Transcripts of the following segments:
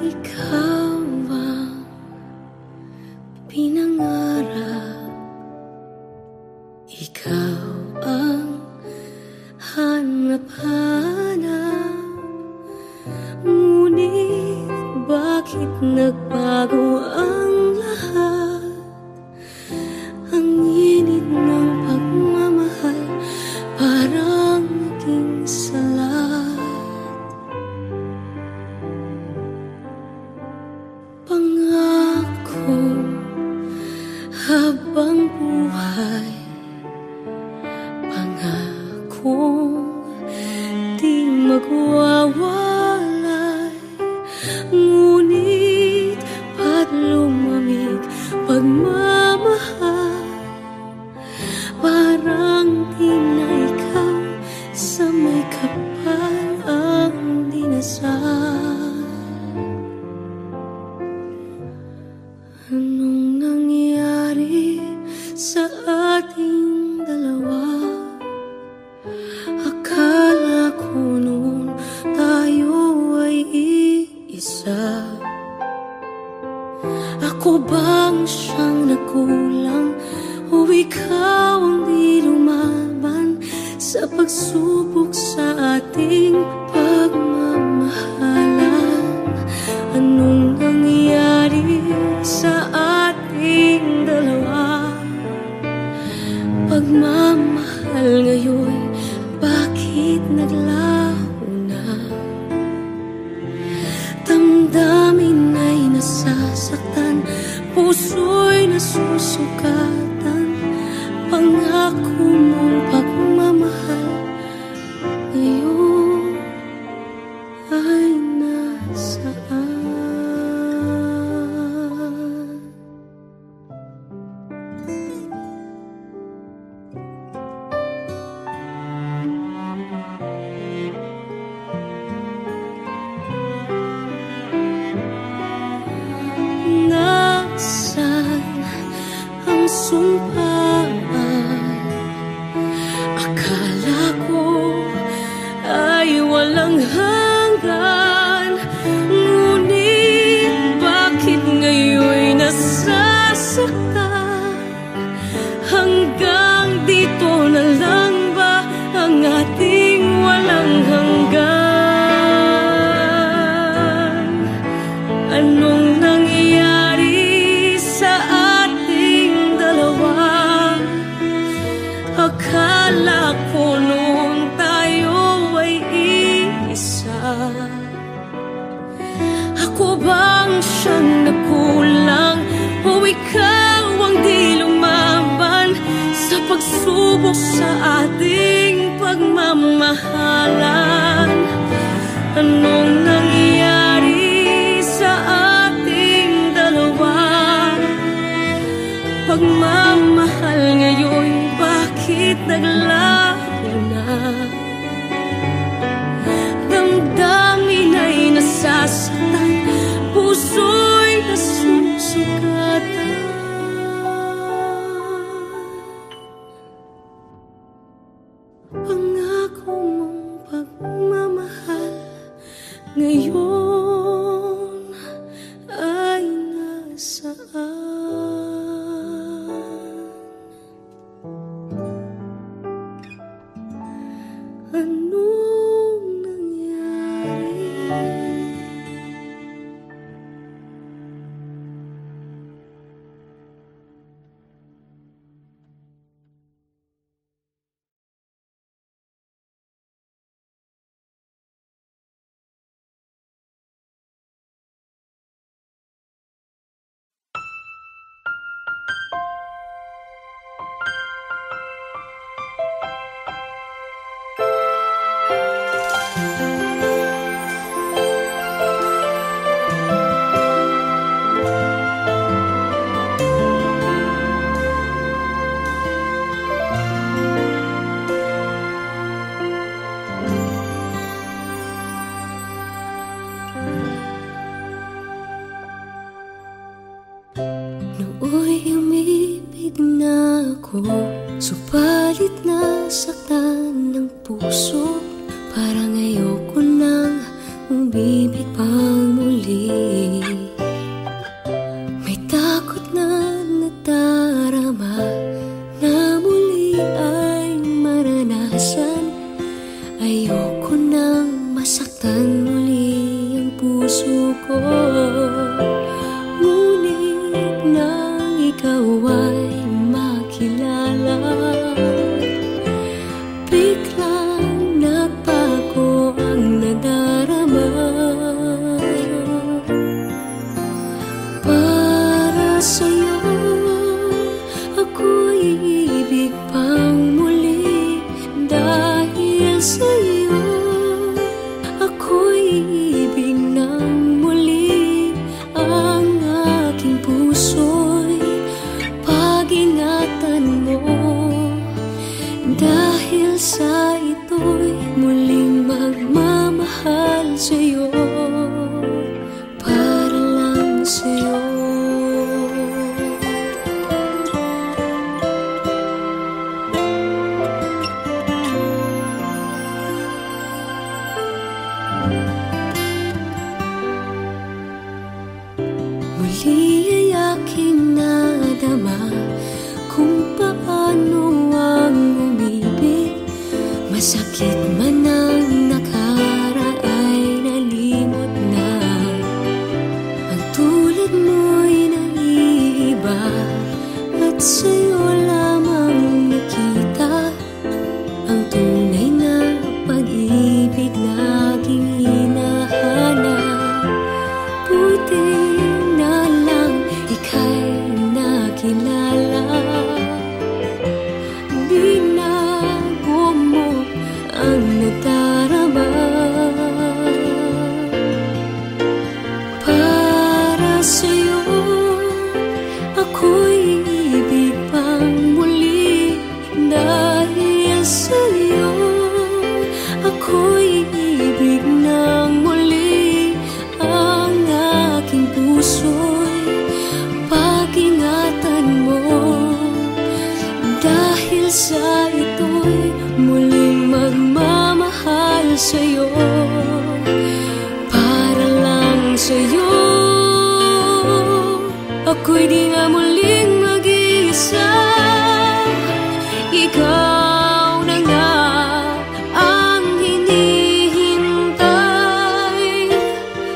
Ikaw ang pinangarap, ikaw ang hanap-hanap. Ngunit bakit nagbago ang lahat? Ang init ng pagmamahal parang naging salat. Pangako habang buhay, pangakong di magwawalay. Ngunit ba't lumamig pagmamahal? Parang di na ikaw sa may kapal ang dinasal. Anong nangyari sa ating dalawa? Akala ko noon tayo ay iisa. Ako bang siyang nagkulang o ikaw ang di lumaban sa pagsubok sa ating pagmamahalan? Anong nangyari sa ating dalawa? Pagmamahal ngayon, bakit naglaho na? Damdamin ay nasasaktan, puso'y nasusugatan. Pangako mong pagmamahal ngayon ay nasaan? Nasaan ang sumpaan? Akala ko ay walang hanggan. Ngunit bakit ngayon nasasaktan? Hanggang dito na lang ba ang ating walang hanggan? Anong nangyari sa ating dalawa? Akala ko noon tayo ay iisa. Ako bang siyang nagkulang o ikaw ang di lumaban sa pagsubok sa ating pagmamahalan? Anong nangyari sa ating dalawa? Pagmamahal ngayon, bakit naglaho na? Damdamin ay nasasaktan, puso'y nasusugatan. Pangako mong pagmamahal ngayon ay nasaan? Anong nangyari? ako, subalit nasaktan ng puso. Parang ayoko nang umibig pang muli. May takot na nadarama na muli ay maranasan. Ayoko nang masaktan muli ang puso ko. Ngunit nang ikaw ay makilala, biglang nagbago ang nadarama. Para sa'yo ako'y ibig pang muli. Dahil sa'yo ako'y ibig ng muli. Ang aking puso'y pag-ingatan mo. Dahil sa ito'y muling magmamahal sa'yo, para lang sa'yo. Muli ay aking nadama kung paano ang umibig. Masakit man ang nakaraan nalimot na. Ang tulad mo'y naiiba at sa'yo lamang nakita ang tunay na pag-ibig na aking hinahanap. Buti na lang ika'y nakilala. Binago mo ang nadarama. Para sa'yo ako'y ibig pang muli. Dahil sa'yo ako'y ibig ng muli. Ang aking puso'y pag-ingatan mo. Dahil sa ito'y muling magmamahal sa'yo, para lang sa'yo. Ako'y di nga muling mag-iisa. Ikaw na nga ang hinihintay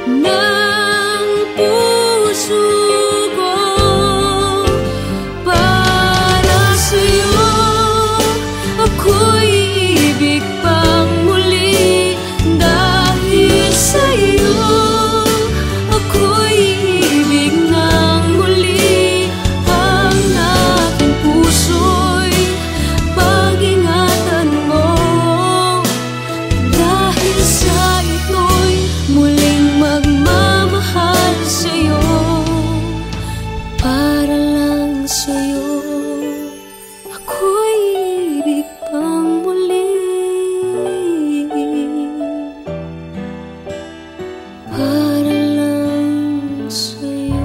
ng puso ko. Para sa'yo ako'y ibig pang muli. Dahil sa'yo ako'y ibig ng muli. Ang aking puso'y pag-ingatan mo. Dahil sa ito'y muling magmamahal sa'yo, para lang sa'yo. Ako'y ibig pang muli. Para lang sa'yo.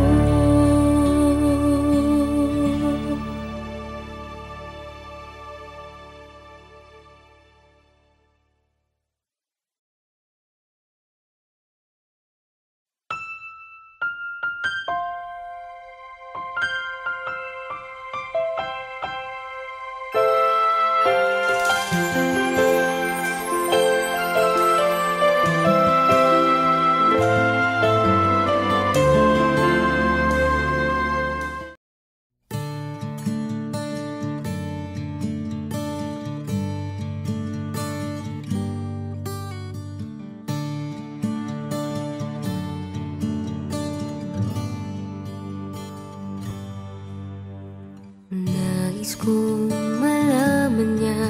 Nais kong malaman niya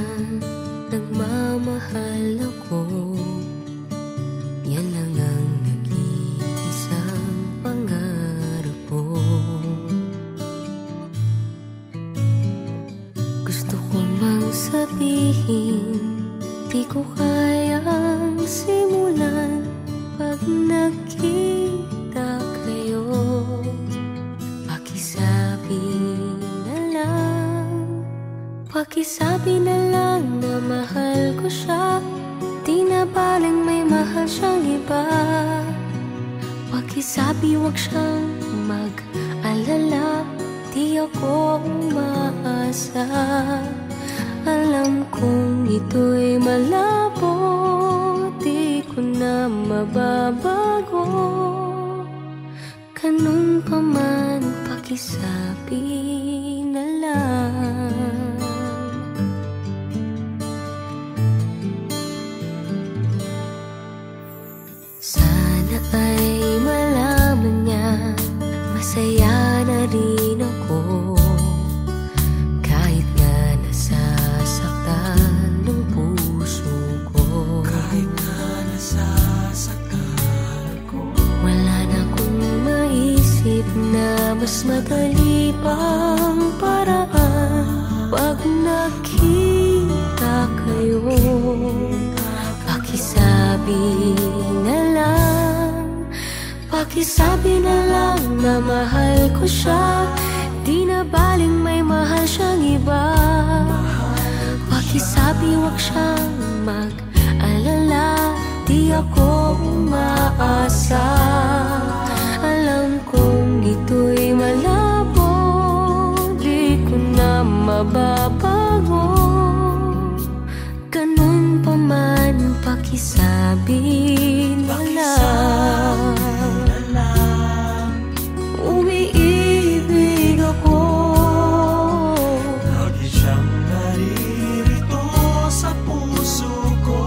nagmamahal ako. Yan lang ang nag-iisang pangarap ko. Gusto ko mang sabihin, di ko kayang simulan pag nakita kayo. Pakisabi na lang na baling may mahal siyang iba. Pakisabi wag siyang mag-alala, di ako umaasa. Alam kong ito'y malabo, di ko na mababago. Ganun pa man, pakisabi na lang. Sana ay malaman niya, masaya na rin ako. Kahit na nasasaktan ng puso ko, kahit na nasasaktan ko, wala na akong maisip na mas madali pang paraan. Pag nakita kayo, pakisabi na lang, pakisabi na lang na mahal ko siya. Di na baling may mahal siyang iba. Pakisabi wag siyang mag-alala, di ako umaasa. Alam kong ito'y malabo, di ko na mababago. Ganun pa man, pakisabi na lang. Umiibig ako, lagi siyang naririto sa puso ko.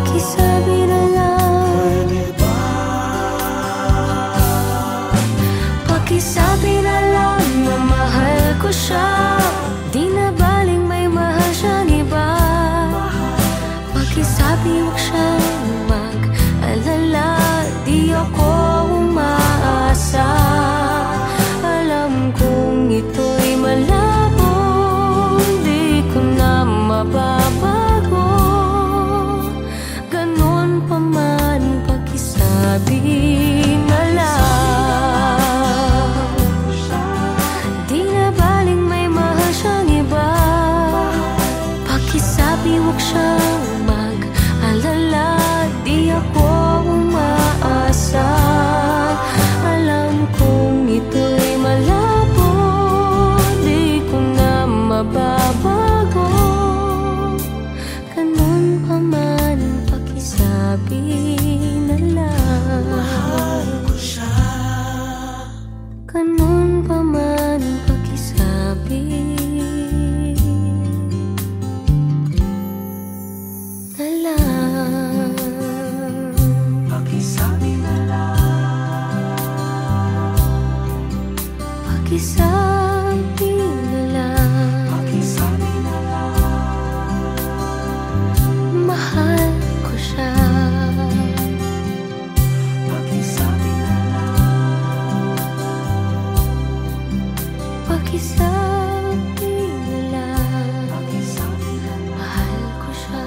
pakisabi na lang. Pwede ba? Pakisabi na lang na mahal ko siya. Di na baling may mahal siyang iba. Pakisabi wag siyang mag-alala, di ako umaasa. Alam kong ito'y malabo, di ko na mababago. Ganun pa man, pakisabi na lang. Di na baling may mahal siyang iba. Pakisabi wag siyang mag-alala, di ako umaasa. Alam kong ito'y malabo, di ko na mababago. Ganun pa man, pakisabi na lang. Mahal ko siya. Ganun pa man, pakisabi na lang. Pakisabi na lang. Pakisabi na lang. Pakisabi na lang. Mahal ko siya. Pakisabi na lang. Pakisabi na lang. Pakisabi na lang. Mahal ko siya.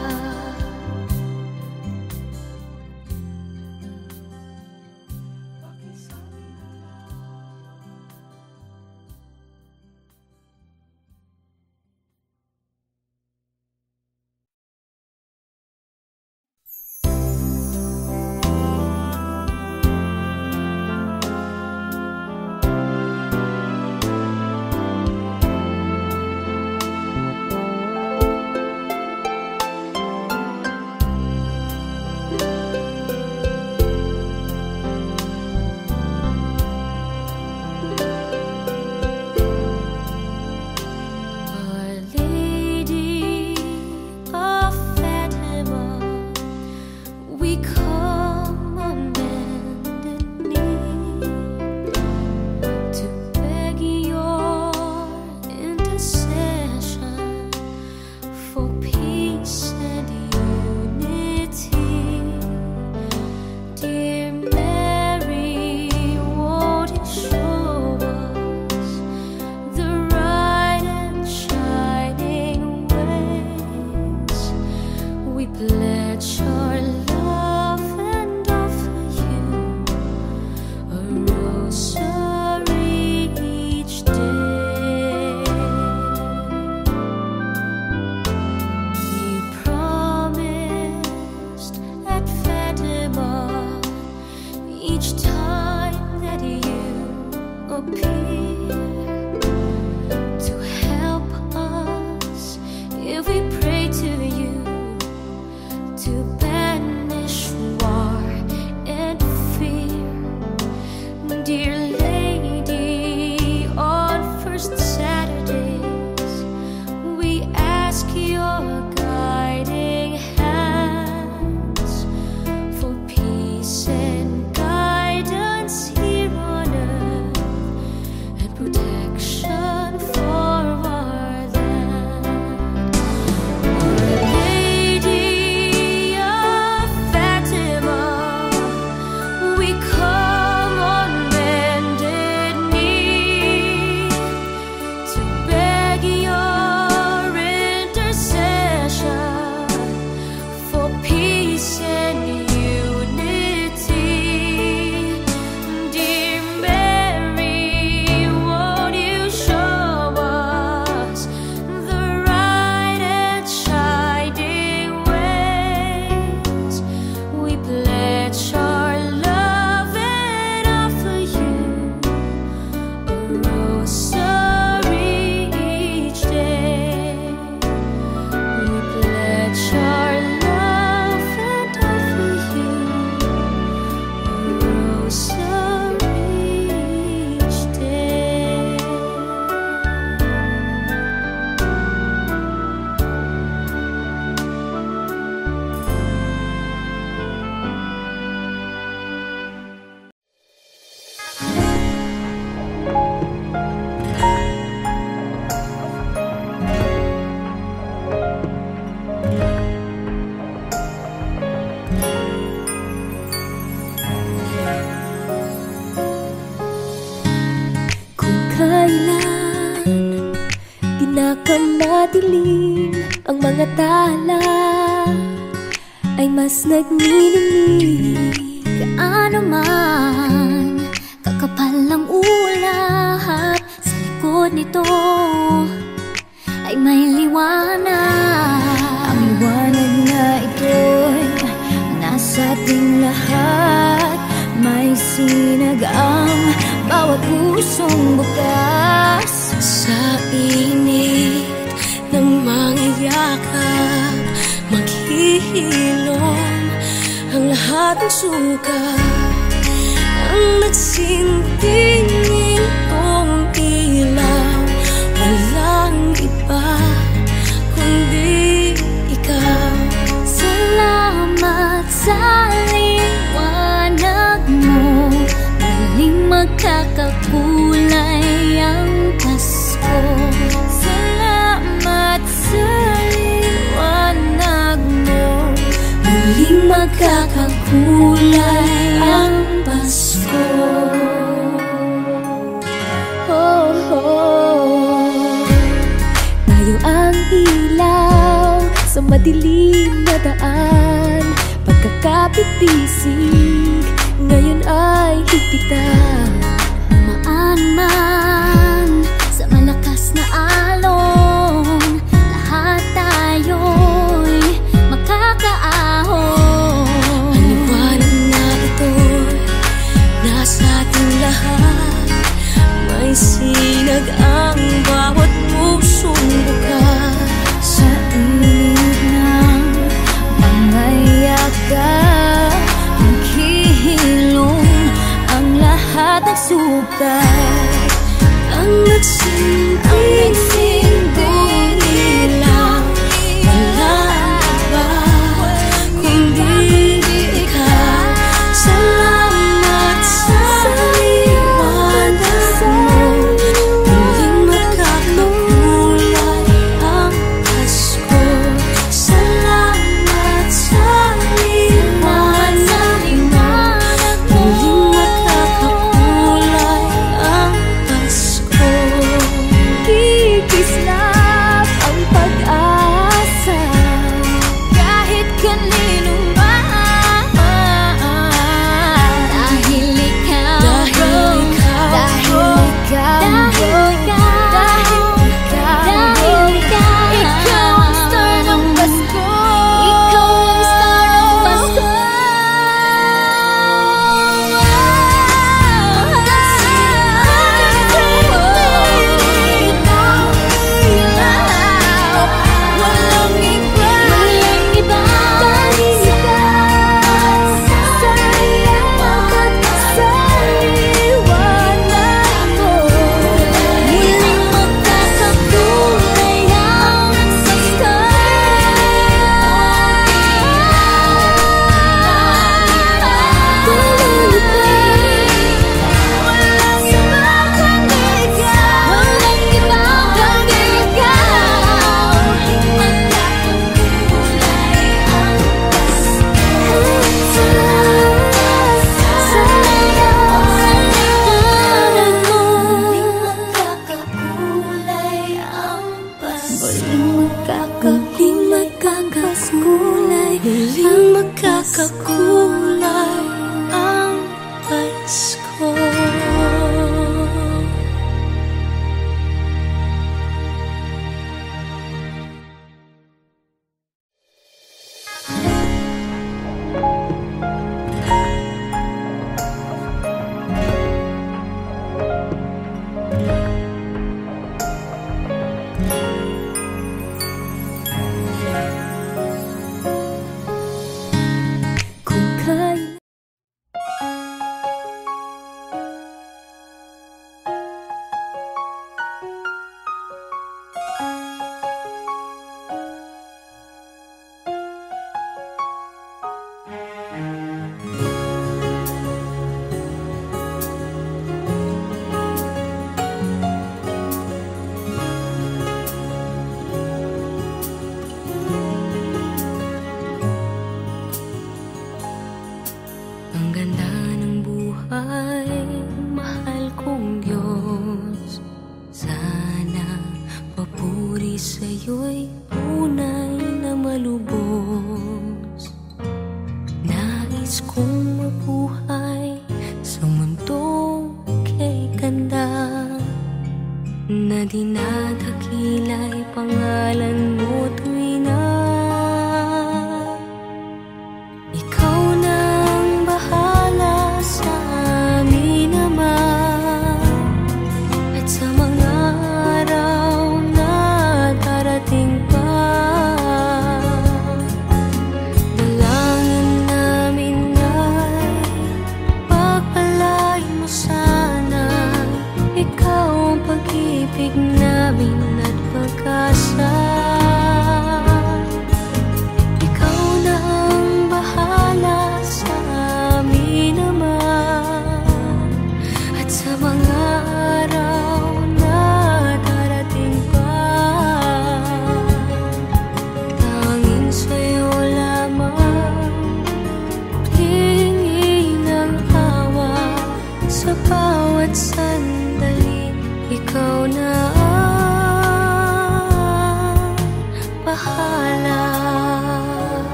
to banish war and fear. Dear lady, on first Saturdays we ask your guiding hands for peace and guidance here on earth and protection for our land. Our Lady of Fatima, we come on bended knee to beg your intercession for peace and unity. Dear Mary, won't you show us the right and shining ways? We pledge our love and offer you a rosary each day. We pledge our love and offer you a rosary each day. Kung kailan pinakamadilim ang mga tala, ay mas nagniningning. Gaano man kakapal ang ulap, sa likod nito ay may liwanag. Ang liwanag na ito'y nasa ating lahat. May sinag ang bawat pusong bukas. Sa init ng mga yakap, maghihilom ang lahat ng suka. Ang nagsinting itong ilaw, walang iba kundi ikaw. Salamat sa liwanag mo, muling magkakakulay ang Pasko. Salamat sa liwanag mo, muling magkakakulay ang Pasko. Oh, oh. Tayo ang ilaw sa madilim na daan. Pagkakapit-bisig ngayon ay higpitan. Dumaan man sa malakas na alon, lahat tayo'y makakaahon. Ang liwanag na ito'y nasa ating lahat. May sinag ang bawat pusong bukas. Sa init ng mga yakap, maghihilom ang lahat ng sukat. Ang nagsinting ilaw, walang iba kundi ikaw. Salamat sa liwanag mo, muling magkakakulay ang Pasko. Salamat sa liwanag mo, muling magkakakulay ang Pasko. Muling magkakakulay ang Pasko.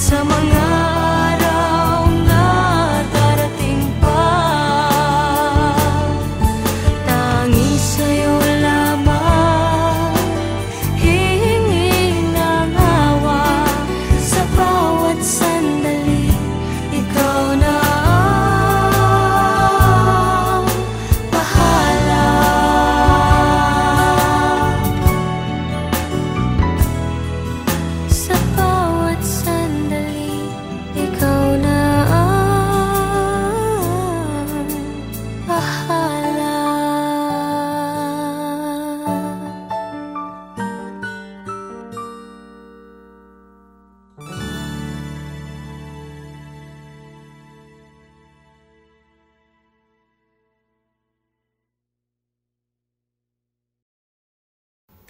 Sa mga araw na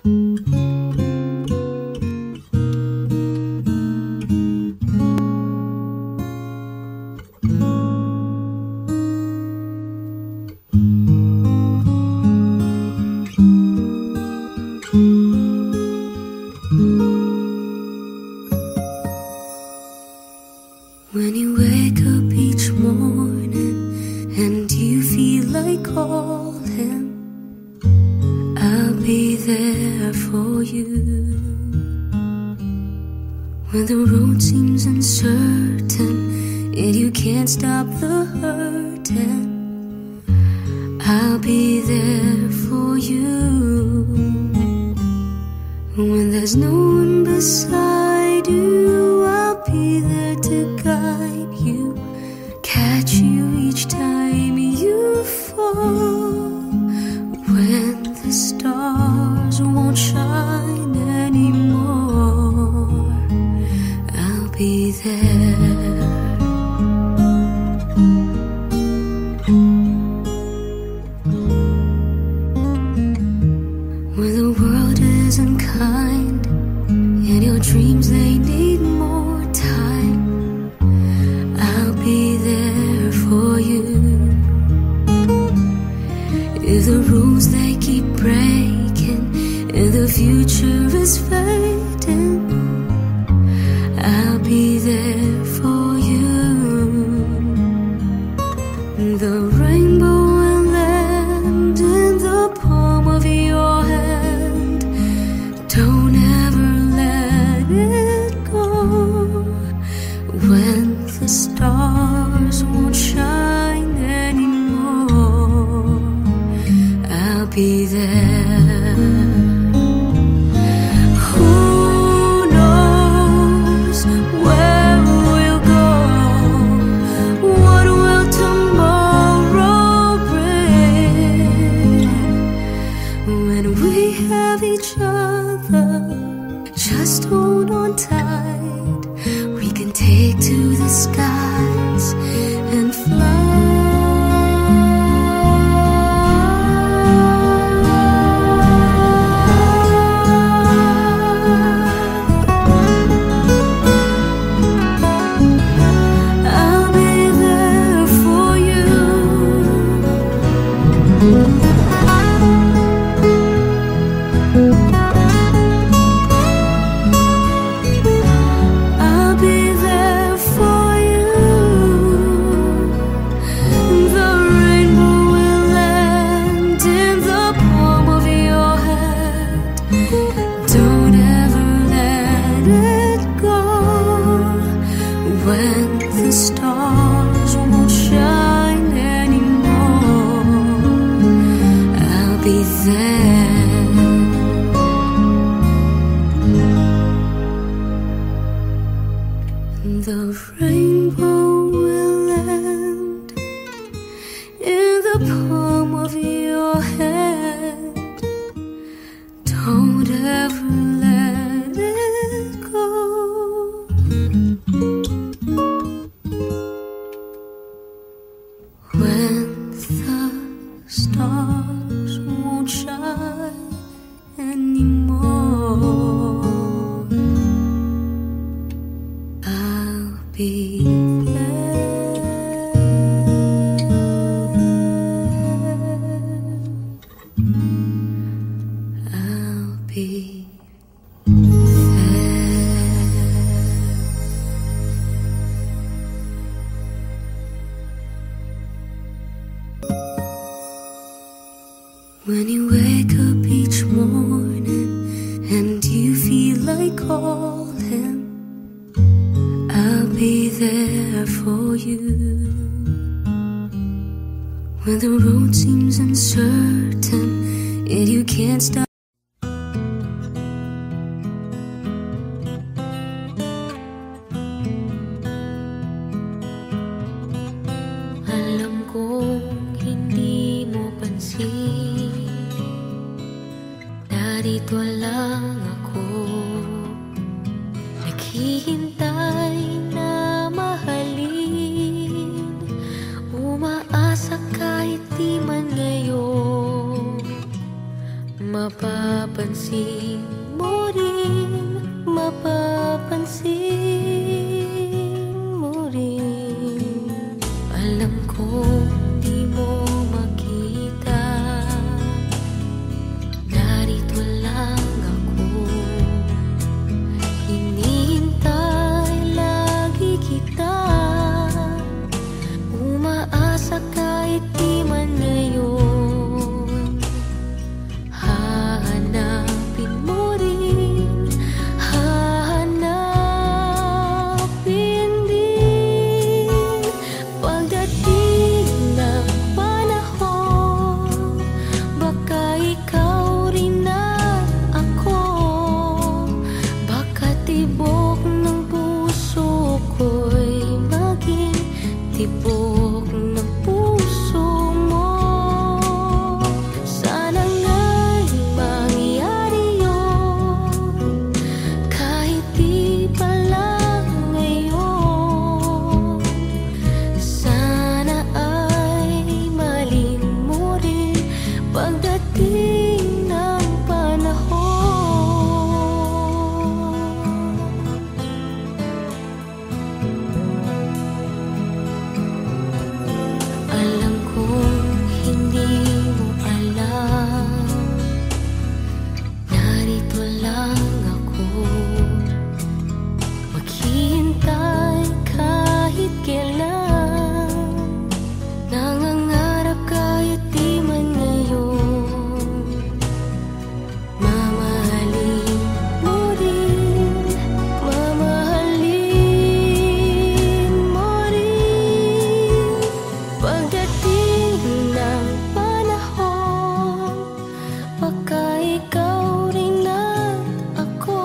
When you wake up each morning and you feel like calling, I'll be there for you. When the road seems uncertain and you can't stop the hurting, I'll be there for you. When there's no one beside you, I'll be there to guide you, catch you each time you fall. When the stars won't shine anymore, I'll be there. When the world isn't kind and your dreams, they need more time, I'll be there for you. If the rules they keep breaking and the future is fading, I'll be there for you. The rainbow will land in the palm of your hand. Don't ever let it go. When the stars won't shine anymore, I'll be there. Who knows where we'll go? What will tomorrow bring? When we have each other, just hold on tight. We can take to the skies and fly. I'll be there for you. I'll be there for you. The rainbow will land in the palm of your hand. Don't ever let it go. When the stars won't shine anymore, I'll be there. The rainbow will land in the palm of your hand. Don't ever let it go. When the stars won't shine anymore, I'll be there. I'll be when you wake up each morning and you feel like calling, I'll be there for you. When the road seems uncertain and you can't stop. Alam kong hindi mo pansin, narito lang ako, naghihintay na mahalin, umaasa kahit di man ngayon mapapagod. Mapapansin mo rin, mapapansin mo rin. Alam ko di mo makita, narito lang ako. Hinihintay lagi kita, umaasa kahit di man ngayon. Hahanapin mo rin, hahanapin din. Pagdating ng panahon, baka ikaw rin at ako. Baka tibok ng puso ko'y maging tibok ng puso mo. Sana nga'y mangyari yun, kahit di pa lang ngayon. Sana ay malin mo rin pagdating ng panahon. Alam kong hindi mo alam, narito lang ako. Maghihintay kahit kailan, nangangarap kahit di man ngayon. Mamahalin mo rin, mamahalin mo rin. Pagdating ng panahon, baka ikaw rin at ako.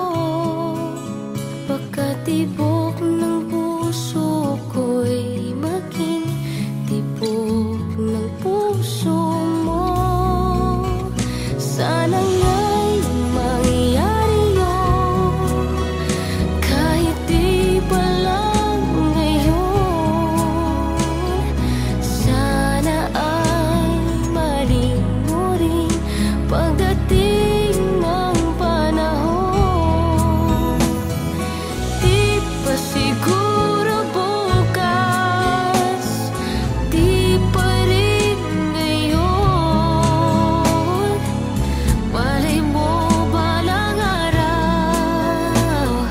Baka tibok ng puso ko'y maging tibok ng puso mo. Sana nga'y mangyari yun, kahit di pa lang ngayon. Sana ay malin mo rin pagdating ng panahon. Di pa siguro bukas, di pa rin ngayon. Malay mo balang araw,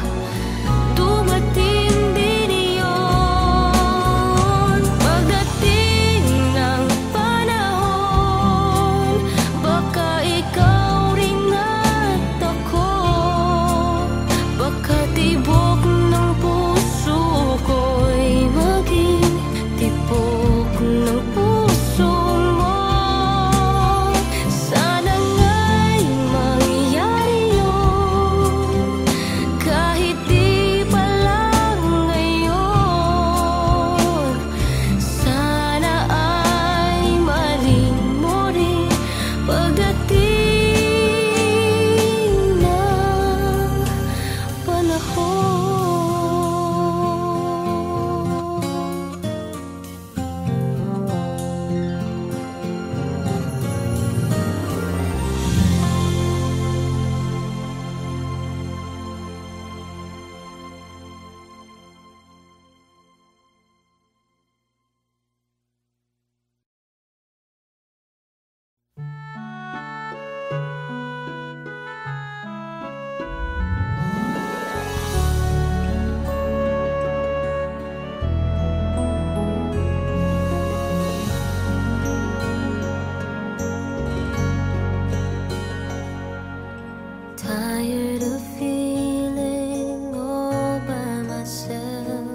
dumating din iyon. Pagdating ng panahon, baka ikaw rin at ako. Baka tibok ng puso ko'y maging tibok ng puso mo. Sana nga'y mangyari yun, kahit di pa lang ngayon. Sana ay malin mo rin pagdating ng panahon. Tired of feeling all by myself,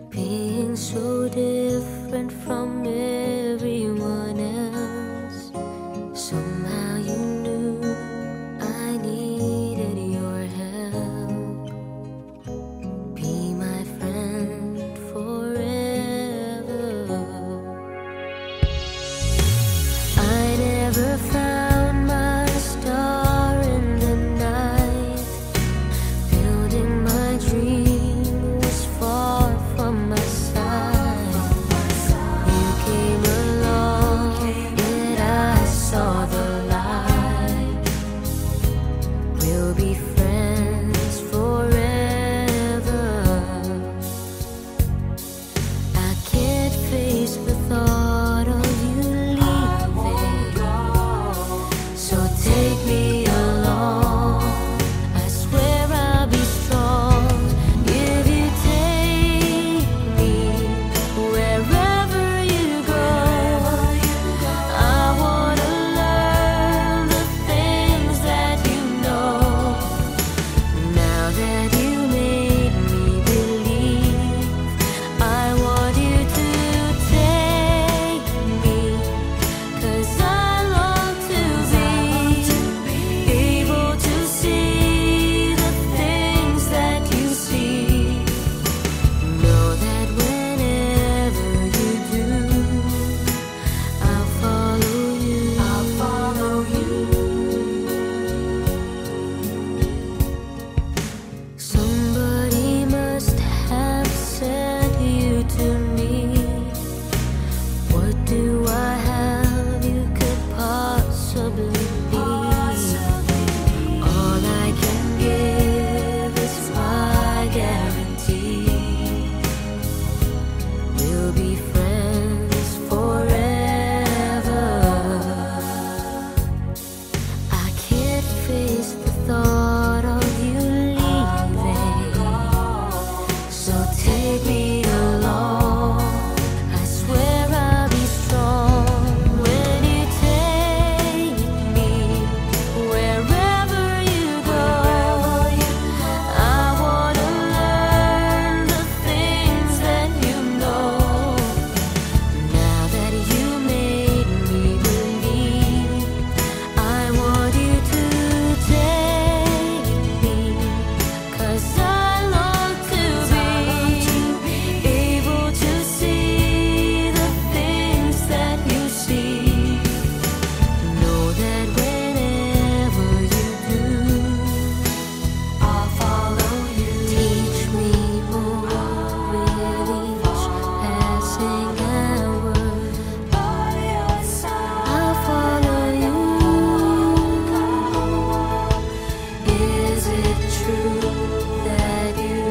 being so different from everyone else. Somehow you knew I needed your help. Be my friend forever. I never found my star in the night. Building my dream was far from my side. be friends forever. I can't face the thought of you leaving, so take me along. I swear I'll be strong when you take me wherever you go. I wanna learn the things that you know. Now that you made me believe, I want you to take me, 'cause I long to be able to see the things that you see. Know that whenever you do, I'll follow you. Teach me more with each passing hour. By your side, I'll follow you. Is it true that you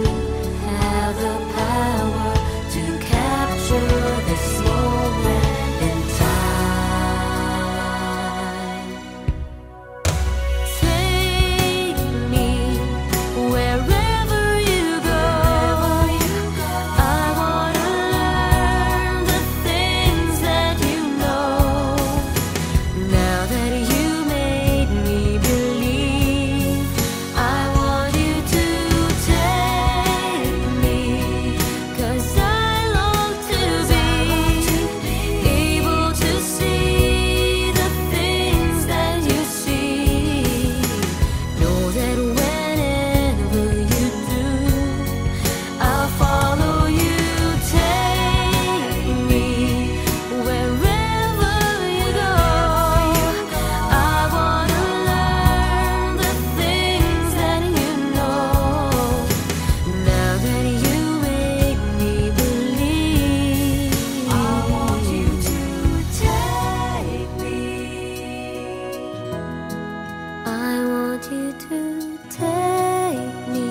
have the power to capture this moment in time? Take me wherever you go. I wanna learn the things that you know. Now that you made me believe, I want you to take me, 'cause I long to be able to see the things that you see. Know that whenever you do, I'll follow you. Take me wherever you go. I wanna learn the things that you know. Now that you make me believe, I want you to take me. I want you to take me.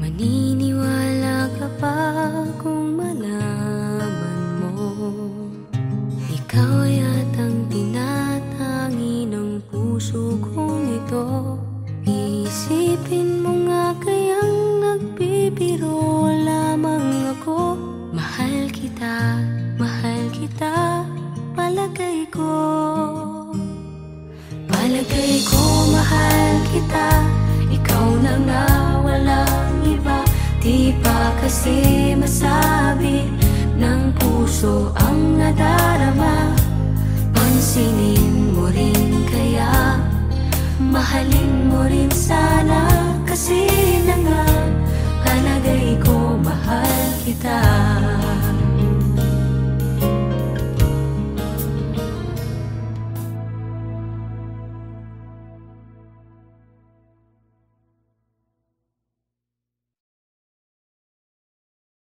Maniniwala ka ba kung malaman mo, ikaw yatang tinatangi ng puso kong ito? Isipin mo nga kayang nagbibiro lamang ako. Mahal kita, palagay ko. Palagay ko mahal kita, ikaw na nga walang iba. Di pa kasi masabi ng puso ang nadarama. Pansinin mo rin kaya, mahalin mo rin sana, kasi na nga